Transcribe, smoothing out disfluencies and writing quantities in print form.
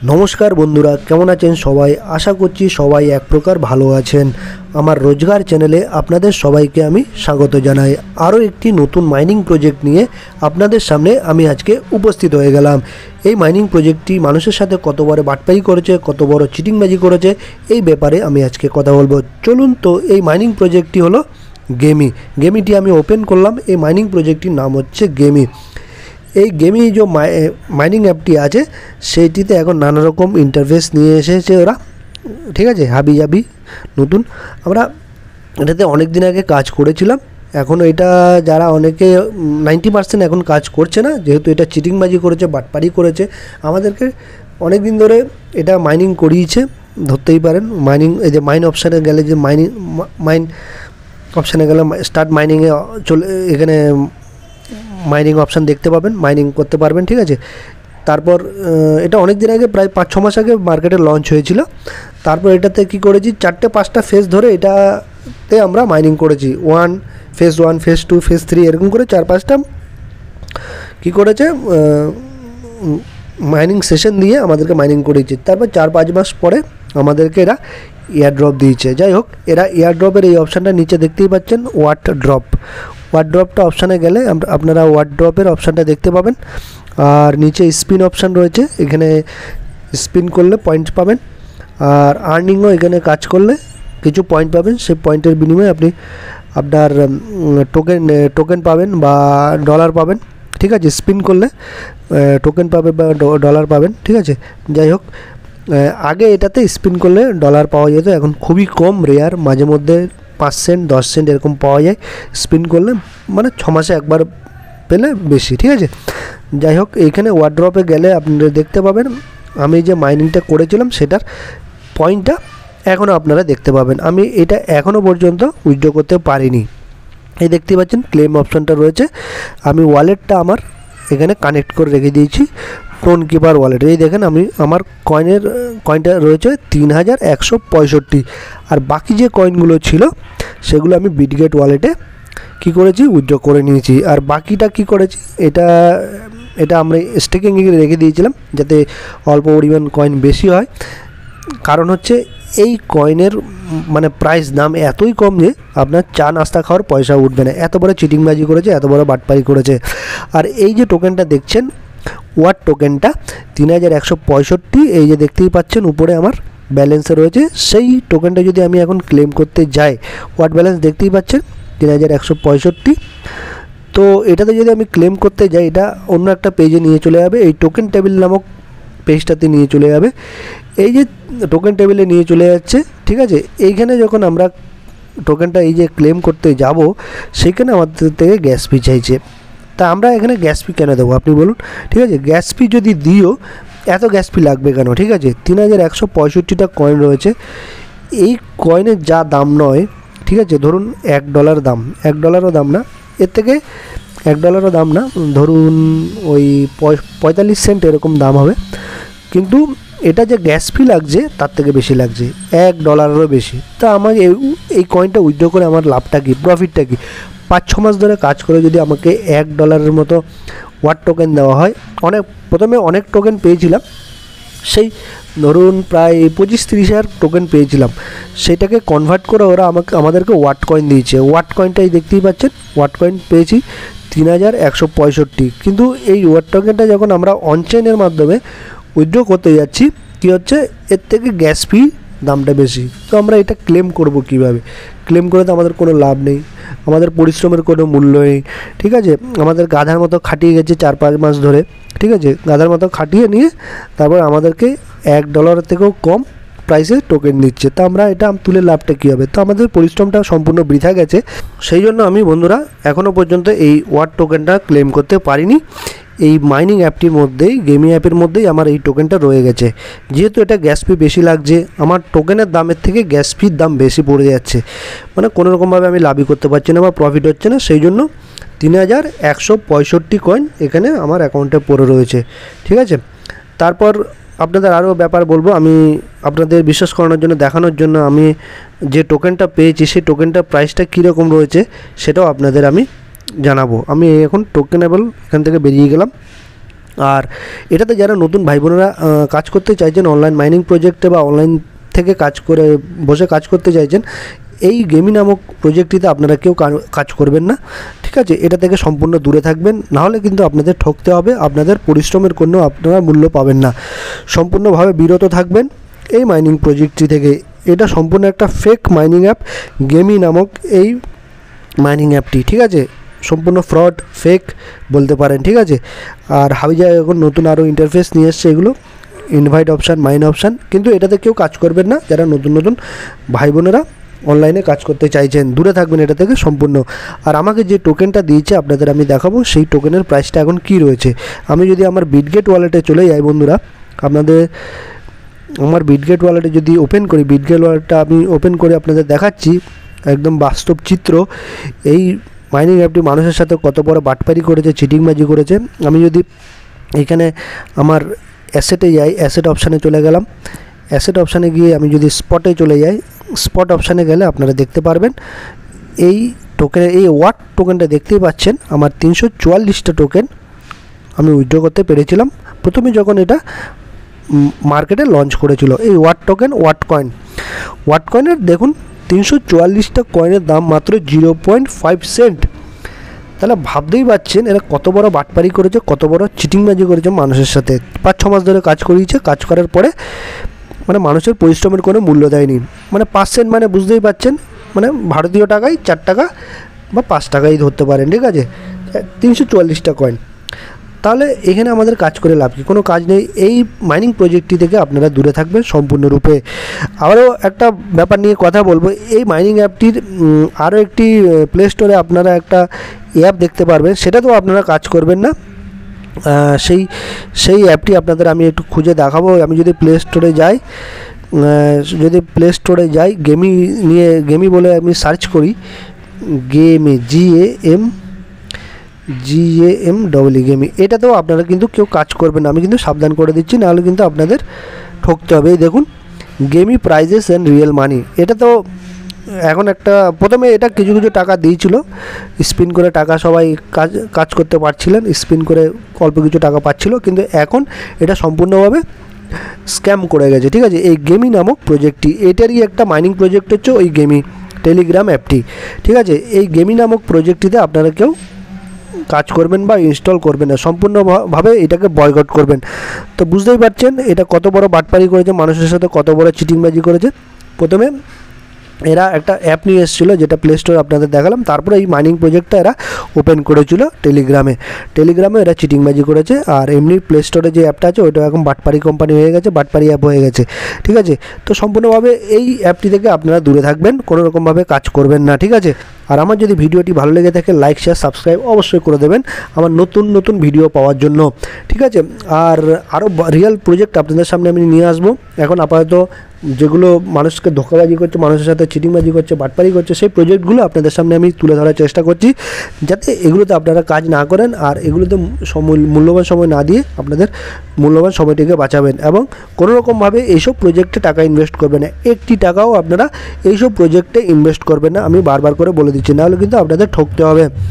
নমস্কার বন্ধুরা, কেমন আছেন সবাই? আশা করছি সবাই এক প্রকার ভালো আছেন। আমার রোজগার চ্যানেলে আপনাদের সবাইকে আমি স্বাগত জানাই। আরও একটি নতুন মাইনিং প্রজেক্ট নিয়ে আপনাদের সামনে আমি আজকে উপস্থিত হয়ে গেলাম। এই মাইনিং প্রজেক্টটি মানুষের সাথে কত বড় বাটপারি করেছে, কত বড় চিটিংবাজি করেছে, এই ব্যাপারে আমি আজকে কথা বলবো। চলুন, তো এই মাইনিং প্রজেক্টটি হলো গেমিটি আমি ওপেন করলাম। এই মাইনিং প্রজেক্টটির নাম হচ্ছে গেমি। এই গেমি যে মাইনিং অ্যাপটি আছে সেইটিতে এখন নানা রকম ইন্টারফেস নিয়ে এসেছে ওরা, ঠিক আছে, হাবি জাবি নতুন। আমরা এটাতে অনেক দিন আগে কাজ করেছিলাম। এখনও এটা যারা অনেকে 90% এখন কাজ করছে না, যেহেতু এটা চিটিংবাজি করেছে, বাটপারি করেছে। আমাদেরকে অনেক দিন ধরে এটা মাইনিং করিয়েছে, ধরতেই পারেন। মাইনিং, এই যে মাইন অপশানে গেলে, যে মাইন অপশানে গেলে স্টার্ট মাইনিংয়ে চলে, এখানে মাইনিং অপশান দেখতে পাবেন, মাইনিং করতে পারবেন, ঠিক আছে। তারপর এটা অনেক দিন আগে, প্রায় 5-6 মাস আগে মার্কেটে লঞ্চ হয়েছিল। তারপর এটাতে কি করেছি, 4-5টা ফেজ ধরে এটাতে আমরা মাইনিং করেছি। ফেজ 1, ফেজ 2, ফেজ 3 এরকম করে 4-5টা কী করেছে, মাইনিং সেশন দিয়ে আমাদেরকে মাইনিং করেছে। তারপর 4-5 মাস পরে আমাদেরকে এরা এয়ার ড্রপ দিয়েছে। যাই হোক, এরা এয়ার ড্রপের এই অপশানটা নিচে দেখতেই পাচ্ছেন, ওয়াট ড্রপটা অপশানে গেলে আপনারা ওয়াট ড্রপের অপশানটা দেখতে পাবেন। আর নিচে স্পিন অপশান রয়েছে, এখানে স্পিন করলে পয়েন্ট পাবেন। আর আর্নিংও এখানে কাজ করলে কিছু পয়েন্ট পাবেন। সেই পয়েন্টের বিনিময়ে আপনি আপনার টোকেন পাবেন বা ডলার পাবেন, ঠিক আছে। স্পিন করলে টোকেন পাবেন বা ডলার পাবেন, ঠিক আছে। যাই হোক, আগে এটাতে স্পিন করলে ডলার পাওয়া যেত, এখন খুবই কম, রেয়ার, মাঝে মধ্যে 5 সেন্ট 10 সেন্ট এরকম পাওয়া যায় স্পিন করলে, মানে 6 মাসে একবার পেলে বেশি, ঠিক আছে। যাই হোক, এইখানে ওয়ার্ড্রপে গেলে আপনারা দেখতে পাবেন আমি যে মাইনিংটা করেছিলাম সেটার পয়েন্টটা এখনও আপনারা দেখতে পাবেন। আমি এটা এখনও পর্যন্ত উইথড্র করতে পারিনি। এই দেখতে পাচ্ছেন ক্লেম অপশানটা রয়েছে। আমি ওয়ালেটটা আমার এখানে কানেক্ট করে রেখে দিয়েছি, টোন কিপার ওয়ালেট। এই দেখেন, আমি আমার কয়েনটা রয়েছে 3165। আর বাকি যে কয়েনগুলো ছিল সেগুলো আমি বিটগেট ওয়ালেটে কী করেছি, উইথড্র করে নিয়েছি। আর বাকিটা কি করেছি, এটা আমরা স্টেকিং রেখে দিয়েছিলাম যাতে অল্প পরিমাণ কয়েন বেশি হয়। কারণ হচ্ছে এই কয়েনের মানে প্রাইস, দাম এতই কম যে আপনার চা নাস্তা খাওয়ার পয়সা উঠবে না। এত বড় চিটিংবাজি করেছে, এত বড় বাটপারি করেছে। আর এই যে টোকেনটা দেখছেন, ওয়াট টোকেনটা 3165, এই যে দেখতেই পাচ্ছেন উপরে আমার ব্যালেন্সে রয়েছে। সেই টোকেনটা যদি আমি এখন ক্লেম করতে যাই, ওয়াট ব্যালেন্স দেখতেই পাচ্ছেন 3165। তো এটাতে যদি আমি ক্লেম করতে যাই, এটা অন্য একটা পেজে নিয়ে চলে যাবে, এই টোকেন টেবিল নামক পেজটাতে নিয়ে চলে যাবে। এই যে টোকেন টেবিলে নিয়ে চলে যাচ্ছে, ঠিক আছে। এইখানে যখন আমরা টোকেনটা এই যে ক্লেম করতে যাব, সেখানে আমাদের থেকে গ্যাস ফি চাইছে। তা আমরা এখানে গ্যাস ফি কেন দেবো আপনি বলুন, ঠিক আছে। গ্যাস ফি যদি দিও, এত গ্যাস ফি লাগবে কেন, ঠিক আছে। 3165টা কয়েন রয়েছে। এই কয়েনের যা দাম নয়, ঠিক আছে, ধরুন $1 দাম, $1ও দাম না, এর থেকে $1ও দাম না, ধরুন ওই 45 সেন্ট এরকম দাম হবে। কিন্তু এটা যে গ্যাস ফি লাগছে তার থেকে বেশি লাগছে, $1 বেশি। তা আমার এই কয়েনটা উইথড্র করে আমার লাভটা কি, প্রফিটটা কি? 5-6 মাস ধরে কাজ করে যদি আমাকে $1 মতো ওয়াট টোকেন দেওয়া হয়, প্রথমে অনেক টোকেন পেয়েছিলাম, সেই ধরুন প্রায় 25-30 হাজার টোকেন পেয়েছিলাম। সেটাকে কনভার্ট করে ওরা আমাদেরকে ওয়াট কয়েন দিয়েছে। ওয়াট কয়েনটাই দেখতেই পাচ্ছেন, ওয়াট কয়েন পেয়েছি 3165। কিন্তু এই ওয়াট টোকেনটা যখন আমরা অনচেনের মাধ্যমে উইথড্র করতে যাচ্ছি, কী হচ্ছে, এর থেকে গ্যাস ফি দামটা বেশি। তো আমরা এটা ক্লেম করব কিভাবে? ক্লেম করে তো আমাদের কোনো লাভ নেই, আমাদের পরিশ্রমের কোনো মূল্য নেই, ঠিক আছে। আমাদের গাধার মতো খাটিয়ে গেছে 4-5 মাস ধরে, ঠিক আছে, গাধার মতো খাটিয়ে নিয়ে তারপর আমাদেরকে $1 থেকেও কম প্রাইসে টোকেন দিচ্ছে। তা আমরা এটা তুলে লাভটা কী হবে? তো আমাদের পরিশ্রমটা সম্পূর্ণ বৃথা গেছে। সেই জন্য আমি বন্ধুরা এখনও পর্যন্ত এই ওয়াট টোকেনটা ক্লেম করতে পারিনি। এই মাইনিং অ্যাপটির মধ্যেই, গেমি অ্যাপের মধ্যেই আমার এই টোকেনটা রয়ে গেছে। যেহেতু এটা গ্যাস ফি বেশি লাগছে, আমার টোকেনের দামের থেকে গ্যাস ফির দাম বেশি পড়ে যাচ্ছে, মানে কোনোরকমভাবে আমি লাভই করতে পারছি না বা প্রফিট হচ্ছে না। সেই জন্য 3165 কয়েন এখানে আমার অ্যাকাউন্টে পড়ে রয়েছে, ঠিক আছে। তারপর আপনাদের আরও ব্যাপার বলবো, আমি আপনাদের বিশ্বাস করানোর জন্য, দেখানোর জন্য আমি যে টোকেনটা পেয়েছি সেই টোকেনটার প্রাইসটা কীরকম রয়েছে সেটাও আপনাদের আমি জানাবো। আমি এখন টোকেনেবল এখান থেকে বেরিয়ে গেলাম। আর এটাতে যারা নতুন ভাই বোনেরা কাজ করতে চাইছেন অনলাইন মাইনিং প্রজেক্টে বা অনলাইন থেকে কাজ করে বসে কাজ করতে চাইছেন, এই গেমি নামক প্রজেক্টটিতে আপনারা কেউ কাজ করবেন না, ঠিক আছে? এটা থেকে সম্পূর্ণ দূরে থাকবেন, নাহলে কিন্তু আপনাদের ঠকতে হবে, আপনাদের পরিশ্রমের কোনো আপনারা মূল্য পাবেন না। সম্পূর্ণভাবে বিরত থাকবেন এই মাইনিং প্রজেক্টটি থেকে। এটা সম্পূর্ণ একটা ফেক মাইনিং অ্যাপ, গেমি নামক এই মাইনিং অ্যাপটি, ঠিক আছে? সম্পূর্ণ ফ্রড, ফেক বলতে পারেন, ঠিক আছে? আর হাবিজাবি এখন নতুন আরও ইন্টারফেস নিয়ে এসছে, এগুলো ইনভাইট অপশান, মাইন অপশান, কিন্তু এটাতে কেউ কাজ করবেন না যারা নতুন নতুন ভাই বোনেরা অনলাইনে কাজ করতে চাইছেন, দূরে থাকবেন এটা থেকে সম্পূর্ণ। আর আমাকে যে টোকেনটা দিয়েছে আপনাদের আমি দেখাবো সেই টোকেনের প্রাইসটা এখন কী রয়েছে। আমি যদি আমার বিটগেট ওয়ালেটে চলে যাই বন্ধুরা, আমার বিটগেট ওয়ালেটে যদি ওপেন করি, বিটগেট ওয়ালেটটা আমি ওপেন করে আপনাদের দেখাচ্ছি একদম বাস্তব চিত্র, এই মাইনিং অ্যাপটি মানুষের সাথে কত বড় বাটপারি করেছে, চিটিংবাজি করেছে। আমি যদি এখানে আমার অ্যাসেটে যাই, অ্যাসেট অপশানে চলে গেলাম, অ্যাসেট অপশানে গিয়ে আমি যদি স্পটে চলে যাই, স্পট অপশানে গেলে আপনারা দেখতে পারবেন এই টোকেনের, এই ওয়াট টোকেনটা দেখতেই পাচ্ছেন, আমার 344টা টোকেন আমি উইথড্র করতে পেরেছিলাম প্রথমে যখন এটা মার্কেটে লঞ্চ করেছিল। এই ওয়াট টোকেন, ওয়াট কয়েনের দেখুন 344টা কয়েনের দাম মাত্র 0.5 সেন্ট। তাহলে ভাবতেই পারছেন এরা কত বড় বাটপারি করেছে, কত বড় চিটিংবাজি করেছে মানুষের সাথে। 5-6 মাস ধরে কাজ করিয়েছে, কাজ করার পরে মানে মানুষের পরিশ্রমের কোনো মূল্য দেয়নি। মানে 5 সেন্ট মানে বুঝতেই পারছেন, মানে ভারতীয় টাকায় 4 টাকা বা 5 টাকাই ধরতে পারেন, ঠিক আছে? 344টা কয়েন। তাহলে এখানে আমাদের কাজ করে লাভ কি? কোনো কাজ নেই। এই মাইনিং প্রজেক্টটি থেকে আপনারা দূরে থাকবেন সম্পূর্ণরূপে। আবারও একটা ব্যাপার নিয়ে কথা বলবো, এই মাইনিং অ্যাপটির আরও একটি প্লে স্টোরে আপনারা একটা অ্যাপ দেখতে পারবেন, সেটাতেও আপনারা কাজ করবেন না। সেই অ্যাপটি আপনাদের আমি একটু খুঁজে দেখাবো। আমি যদি প্লে স্টোরে যাই, গেমি বলে আমি সার্চ করি, গেমি, এটাতেও আপনারা কিন্তু কেউ কাজ করবেন না, আমি কিন্তু সাবধান করে দিচ্ছি, নাহলে কিন্তু আপনাদের ঠকতে হবে। এই দেখুন, গেমি প্রাইজেস অ্যান্ড রিয়েল মানি, এটা তো এখন একটা প্রথমে এটা কিছু কিছু টাকা দিয়েছিল, স্পিন করে টাকা সবাই কাজ করতে পারছিলেন, স্পিন করে অল্প কিছু টাকা পাচ্ছিল, কিন্তু এখন এটা সম্পূর্ণভাবে স্ক্যাম করে গেছে, ঠিক আছে? এই গেমি নামক প্রজেক্টটি, এটারই একটা মাইনিং প্রজেক্ট হচ্ছে ওই গেমি টেলিগ্রাম অ্যাপটি, ঠিক আছে? এই গেমি নামক প্রজেক্টটিতে আপনারা কেউ কাজ করবেন বা ইনস্টল করবেন না, সম্পূর্ণভাবে এটাকে বয়কট করবেন। তো বুঝতেই পারছেন এটা কত বড় বাটপারি করেছে, মানুষের সাথে কত বড় চিটিংবাজি করেছে। প্রথমে এরা একটা অ্যাপ নিয়ে এসেছিলো যেটা প্লে স্টোরে আপনাদের দেখালাম, তারপরে এই মাইনিং প্রজেক্টটা এরা ওপেন করেছিল টেলিগ্রামে এরা চিটিংবাজি করেছে। আর এমনি প্লে স্টোরে যে অ্যাপটা আছে ওইটা এখন বাটপারি কোম্পানি হয়ে গেছে, বাটপারি অ্যাপ হয়ে গেছে, ঠিক আছে? তো সম্পূর্ণভাবে এই অ্যাপটি থেকে আপনারা দূরে থাকবেন, কোনো রকমভাবে কাজ করবেন না, ঠিক আছে? আর আমার যদি ভিডিওটি ভালো লেগে থাকে লাইক, শেয়ার, সাবস্ক্রাইব অবশ্যই করে দেবেন আমার নতুন নতুন ভিডিও পাওয়ার জন্য, ঠিক আছে? আর আরও রিয়েল প্রজেক্ট আপনাদের সামনে আমি নিয়ে আসবো। এখন আপাতত যেগুলো মানুষকে ধোঁকাবাজি করছে, মানুষের সাথে চিটিংবাজি করছে, বাটপারি করছে, সেই প্রজেক্টগুলো আপনাদের সামনে আমি তুলে ধরার চেষ্টা করছি, যাতে এগুলোতে আপনারা কাজ না করেন আর এগুলোতে মূল্যবান সময় না দিয়ে আপনাদের মূল্যবান সময়টিকে বাঁচাবেন, এবং কোনো রকমভাবে এইসব প্রজেক্টে টাকা ইনভেস্ট করবেন না। একটি টাকাও আপনারা এইসব প্রজেক্টে ইনভেস্ট করবেন না, আমি বারবার করে বলে দিচ্ছি, নাহলে কিন্তু আপনাদের ঠকতে হবে।